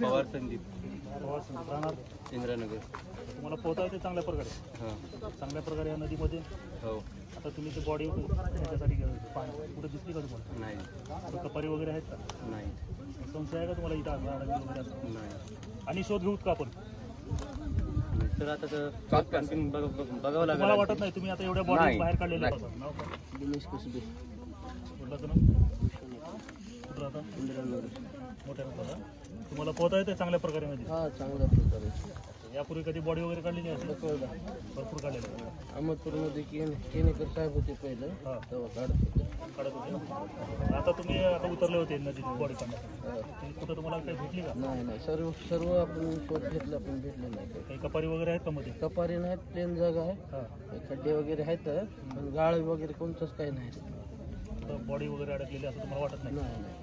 पवार संदीप राहणार इंद्रानगर. तुम्हाला पोहतायचे चांगल्या प्रकारे चांगल्या प्रकारे या नदीमध्ये. हो. आता तुम्ही ते बॉडी त्याच्यासाठी पाणी कुठे दिसली का तुम्हाला? नाही. कपारी वगैरे आहेत का? नाही. संशय आहे का तुम्हाला इथं अडकली वगैरे असं? नाही. आणि शोध घेऊत का आपण? तर आता बघावं लागेल. मला वाटत नाही तुम्ही आता एवढ्या बॉडी बाहेर काढलेल्या होतात. नाव काय? दिनेश कसबे. कुठलं ना? कुठं आता? इंद्रानगर. मोठ्या तुम्हाला पोहता येते चांगल्या प्रकारे मध्ये? हा, चांगल्या प्रकारे. यापूर्वी कधी बॉडी वगैरे काढलेली असेल? भरपूर काढलेलं. अहमदपूरमध्ये केनेकर साहेब होते पहिलं, तेव्हा काढत होते. आता तुम्ही आता उतरले होते नदीत बॉडी काढण्यासाठी. कुठं तुम्हाला काही भेटली का? नाही. सर्व आपण शोध घेतलं, आपण भेटले नाही. काही कपारी वगैरे आहेत का मध्ये? कपारी नाहीत, प्लेन जागा आहे. खड्डे वगैरे आहेत, पण गाळ वगैरे कोणतंच काही नाही. बॉडी वगैरे अडकलेली असं तुम्हाला वाटत नाही? नाही.